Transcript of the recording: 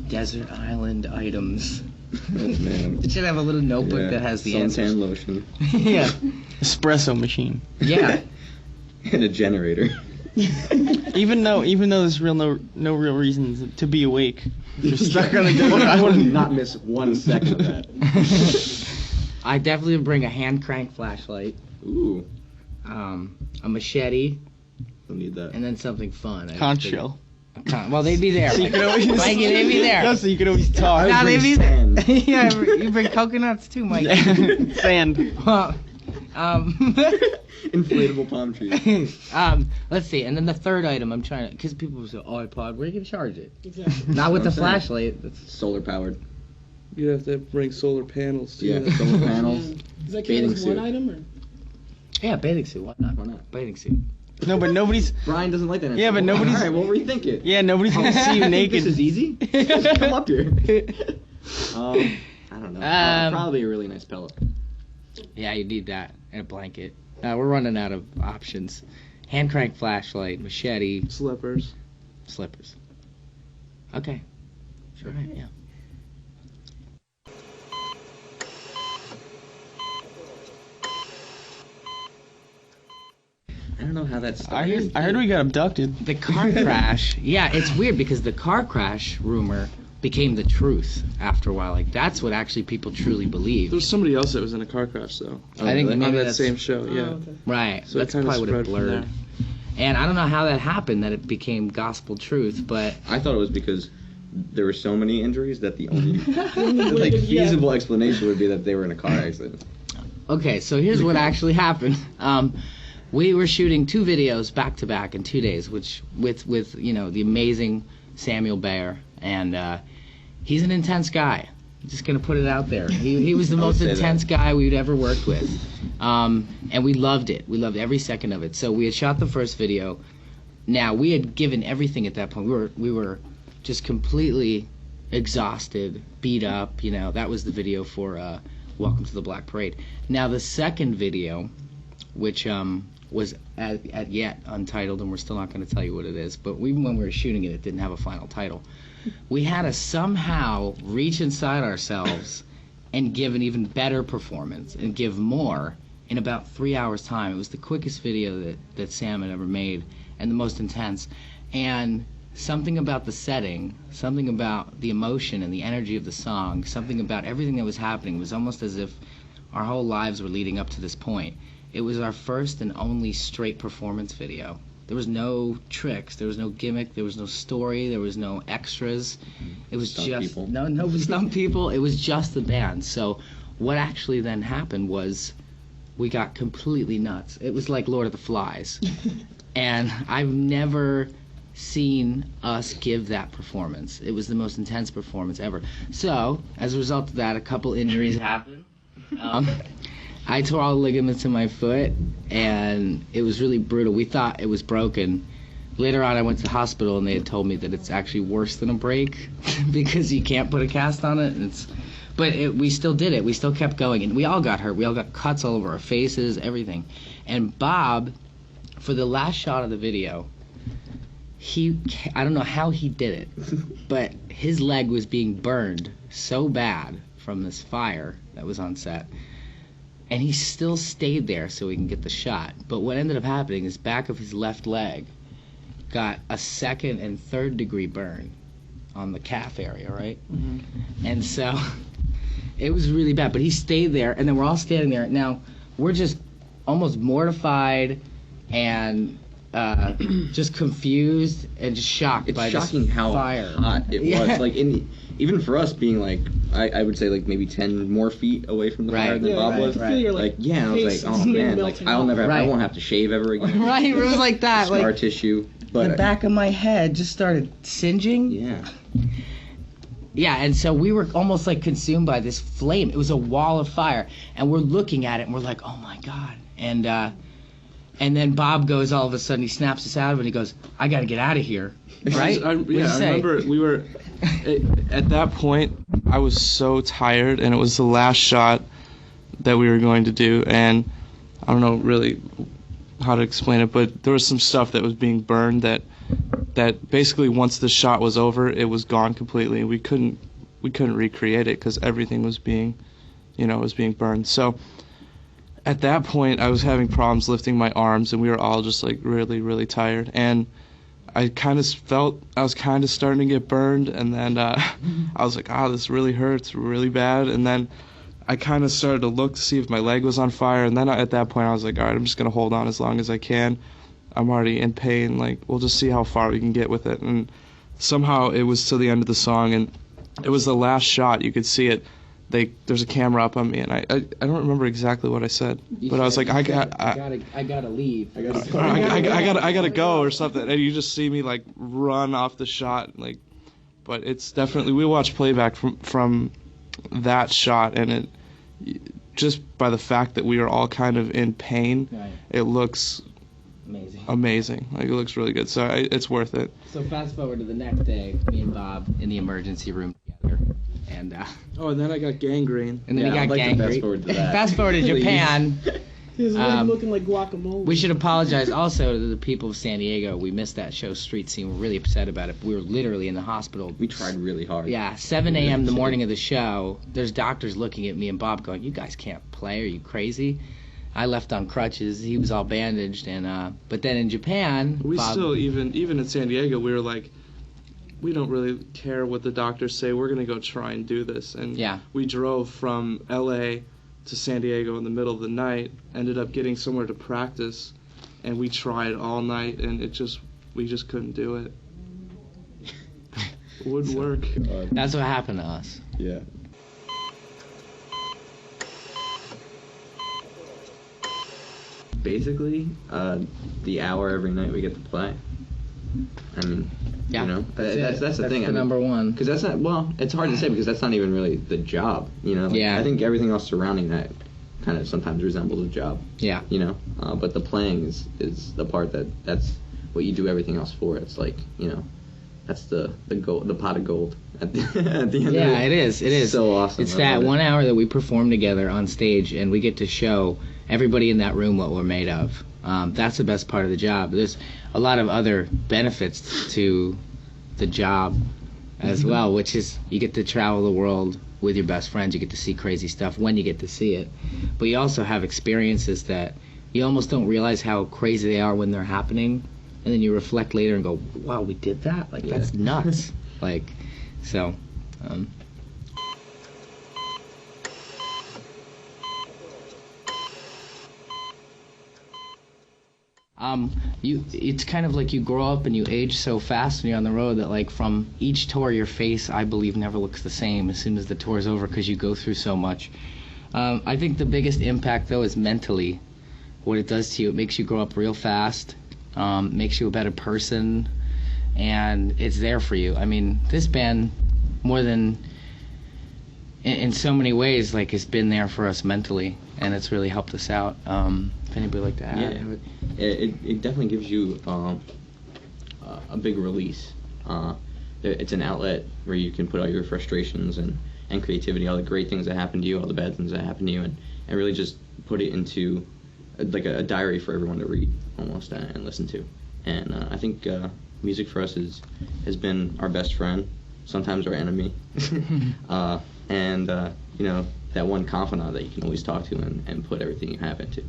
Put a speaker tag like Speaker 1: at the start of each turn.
Speaker 1: Desert island items.
Speaker 2: Oh, man.
Speaker 1: It should have a little notebook that has the answers.
Speaker 2: Suntan lotion.
Speaker 1: Yeah.
Speaker 3: Espresso machine.
Speaker 1: Yeah.
Speaker 2: And a generator.
Speaker 3: Even though there's no real reason to be awake, you're stuck on a desert
Speaker 2: I would
Speaker 3: island.
Speaker 2: not miss 1 second of that.
Speaker 1: I definitely would bring a hand crank flashlight,
Speaker 2: Ooh,
Speaker 1: a machete,
Speaker 2: don't need that.
Speaker 1: and then something fun.
Speaker 3: Conch shell.
Speaker 1: Well, they'd be there.
Speaker 3: So you could always
Speaker 1: Mikey, they'd be there.
Speaker 3: No, so you could always talk.
Speaker 1: Nah, they'd be there.
Speaker 2: Sand.
Speaker 1: Yeah, you bring coconuts too, Mikey.
Speaker 3: Sand.
Speaker 1: Well,
Speaker 2: Inflatable palm trees.
Speaker 1: let's see. And then the third item, I'm trying to, because people will say, iPod, where are you going to charge it?
Speaker 4: Exactly.
Speaker 1: Not with the
Speaker 2: That's what I'm saying.
Speaker 1: flashlight. That's,
Speaker 2: Solar powered.
Speaker 5: You'd have to bring solar panels too.
Speaker 2: Yeah, solar panels.
Speaker 4: Yeah. Does that count
Speaker 2: Bathing
Speaker 4: as one
Speaker 2: suit.
Speaker 4: item or?
Speaker 1: yeah, bathing suit. Why not?
Speaker 2: Why not?
Speaker 1: Bathing suit.
Speaker 3: No, but nobody's.
Speaker 2: Brian doesn't like that.
Speaker 3: Yeah, but nobody's-
Speaker 2: All right, we'll rethink it.
Speaker 3: Yeah, nobody's gonna see you naked.
Speaker 2: This is easy. Just come up here. I don't know. Probably a really nice pillow.
Speaker 1: Yeah, you need that. And a blanket. We're running out of options. Hand crank flashlight, machete,
Speaker 5: Slippers.
Speaker 1: slippers. Okay. Sure. Right, yeah.
Speaker 2: I don't know how that
Speaker 3: I
Speaker 2: started.
Speaker 3: heard we got abducted.
Speaker 1: The car crash. Yeah, it's weird because the car crash rumor became the truth after a while. Like, that's what actually people truly believe.
Speaker 5: There was somebody else that was in a car crash though.
Speaker 1: I think
Speaker 2: really?
Speaker 1: maybe
Speaker 5: On that
Speaker 1: that's
Speaker 5: same show, yeah.
Speaker 4: Oh, okay.
Speaker 1: right.
Speaker 5: So it
Speaker 1: that's
Speaker 5: kinda
Speaker 1: probably what it
Speaker 5: spread from
Speaker 1: blurred.
Speaker 5: there.
Speaker 1: And I don't know how that happened, that it became gospel truth, but
Speaker 2: I thought it was because there were so many injuries that the only
Speaker 4: way to-
Speaker 2: feasible explanation would be that they were in a car accident.
Speaker 1: okay, so here's what actually happened. We were shooting 2 videos back to back in 2 days, which with you know the amazing Samuel Bayer, and he's an intense guy. I'm just gonna put it out there. He was the
Speaker 2: I would
Speaker 1: most
Speaker 2: say
Speaker 1: intense
Speaker 2: that.
Speaker 1: guy we'd ever worked with, and we loved it. We loved every second of it. So we had shot the first video. Now we had given everything at that point. We were just completely exhausted, beat up. You know, that was the video for Welcome to the Black Parade. Now the second video, which was at yet untitled, and we're still not going to tell you what it is, but even when we were shooting it, it didn't have a final title. We had to somehow reach inside ourselves and give an even better performance and give more in about 3 hours time. It was the quickest video that Sam had ever made and the most intense. And something about the setting, something about the emotion and the energy of the song, something about everything that was happening was almost as if our whole lives were leading up to this point. It was our first and only straight performance video. There was no tricks, there was no gimmick, there was no story, there was no extras. It was
Speaker 2: Stunt
Speaker 1: just
Speaker 2: people.
Speaker 1: no stunt people. It was just the band. So what actually then happened was we got completely nuts. It was like Lord of the Flies. And I've never seen us give that performance. It was the most intense performance ever. So, as a result of that, a couple injuries happened. I tore all the ligaments in my foot, and it was really brutal. We thought it was broken. Later on, I went to the hospital, and they had told me that it's actually worse than a break because you can't put a cast on it. We still did it. We still kept going, and we all got hurt. We all got cuts all over our faces, everything. And Bob, for the last shot of the video, I don't know how he did it, but his leg was being burned so bad from this fire that was on set. And he still stayed there so he can get the shot. But what ended up happening is back of his left leg got a 2nd and 3rd degree burn on the calf area, right? Mm-hmm. And so it was really bad. But he stayed there, and then we're all standing there. Now, we're just almost mortified and just confused and just shocked by
Speaker 2: It's shocking
Speaker 1: this
Speaker 2: how
Speaker 1: fire.
Speaker 2: hot it
Speaker 1: Yeah.
Speaker 2: was. Like even for us being like, I would say like maybe 10 more feet away from the
Speaker 1: Right.
Speaker 2: fire than
Speaker 4: Yeah,
Speaker 2: Bob
Speaker 4: right,
Speaker 2: was.
Speaker 4: right. Feel your,
Speaker 2: Like yeah, I was
Speaker 4: face
Speaker 2: like,
Speaker 4: is
Speaker 2: oh man, like
Speaker 4: melting
Speaker 2: I'll
Speaker 4: off.
Speaker 2: never, I
Speaker 1: Right.
Speaker 2: won't have to shave ever again.
Speaker 1: Right, it was like that.
Speaker 2: Scar
Speaker 1: Like,
Speaker 2: tissue,
Speaker 1: the
Speaker 2: but
Speaker 1: back of my head just started singeing.
Speaker 2: yeah,
Speaker 1: Yeah, and so we were almost like consumed by this flame. It was a wall of fire, and we're looking at it, and we're like, "Oh my god!" And then Bob goes, all of a sudden, he snaps us out of it, and he goes, "I got to get out of here." Right?
Speaker 5: I
Speaker 1: What'd you
Speaker 5: remember at that point, I was so tired, and it was the last shot that we were going to do, and I don't know really how to explain it, but there was some stuff that was being burned that that basically once the shot was over, it was gone completely. We couldn't recreate it because everything was being burned. So at that point, I was having problems lifting my arms, and we were all just like really, really tired. And I kind of felt I was kind of starting to get burned, and then I was like, this really hurts really bad. And then I kind of started to look to see if my leg was on fire, and then at that point I was like, all right, I'm just going to hold on as long as I can. I'm already in pain, like, we'll just see how far we can get with it. And somehow it was to the end of the song, and it was the last shot. You could see it. There's a camera up on me, and I don't remember exactly what I said, but I was like, I
Speaker 1: gotta leave.
Speaker 5: I gotta go or something, and you just see me like run off the shot, like. But it's definitely, we watched playback from that shot, and it just by the fact that we are all kind of in pain,
Speaker 1: Right.
Speaker 5: It looks amazing. Like, it looks really good, so it's worth it.
Speaker 1: So fast forward to the next day, me and Bob in the emergency room together, and
Speaker 5: And then I got gangrene.
Speaker 1: then
Speaker 2: Yeah,
Speaker 1: we got
Speaker 2: I'd like to
Speaker 1: gangrene.
Speaker 2: fast forward to that.
Speaker 1: Fast forward to
Speaker 2: Please.
Speaker 1: Japan.
Speaker 3: His
Speaker 1: leg
Speaker 3: looking like guacamole.
Speaker 1: We should apologize also to the people of San Diego. We missed that show, Street Scene. We're really upset about it. We were literally in the hospital.
Speaker 2: We tried really hard.
Speaker 1: Yeah, 7 a.m. the morning of the show. There's doctors looking at me and Bob going, "You guys can't play. Are you crazy?" I left on crutches. He was all bandaged, and but then in Japan,
Speaker 5: We
Speaker 1: Bob,
Speaker 5: still, even in San Diego, we were like, we don't really care what the doctors say. We're gonna go try and do this. And
Speaker 1: Yeah.
Speaker 5: we drove from L.A. to San Diego in the middle of the night. Ended up getting somewhere to practice, and we tried all night, and we just couldn't do it. It wouldn't work.
Speaker 1: That's what happened to us.
Speaker 2: Yeah. Basically, the hour every night we get to play. I mean,
Speaker 1: Yeah,
Speaker 2: you know, that's the thing.
Speaker 1: The number one.
Speaker 2: Because that's not, well, it's hard to say because that's not even really the job, you know? Like,
Speaker 1: Yeah.
Speaker 2: I think everything else surrounding that kind of sometimes resembles a job,
Speaker 1: Yeah.
Speaker 2: you know? But the playing is the part that's what you do everything else for. It's like, you know, that's the gold, the pot of gold at the, at the end of it.
Speaker 1: Yeah, it is. It is.
Speaker 2: So awesome.
Speaker 1: It's
Speaker 2: I
Speaker 1: that
Speaker 2: love it.
Speaker 1: 1 hour that we perform together on stage, and we get to show everybody in that room what we're made of. That's the best part of the job. There's a lot of other benefits to the job as well, which is you get to travel the world with your best friends. You get to see crazy stuff when you get to see it. But you also have experiences that you almost don't realize how crazy they are when they're happening. And then you reflect later and go, wow, we did that? Like, that's nuts. Like, so... it's kind of like you grow up and you age so fast when you're on the road that, like, from each tour, your face, I believe, never looks the same as soon as the tour's over because you go through so much. I think the biggest impact, though, is mentally what it does to you. It makes you grow up real fast, makes you a better person, and it's there for you. I mean, this band, more than in so many ways, like, has been there for us mentally, and it's really helped us out. If anybody would like to add.
Speaker 2: Yeah, it definitely gives you a big release. It's an outlet where you can put all your frustrations and creativity, all the great things that happen to you, all the bad things that happen to you, and really just put it into like a diary for everyone to read almost and listen to. And I think music for us has been our best friend, sometimes our enemy, and you know, that one confidant that you can always talk to and put everything you have into.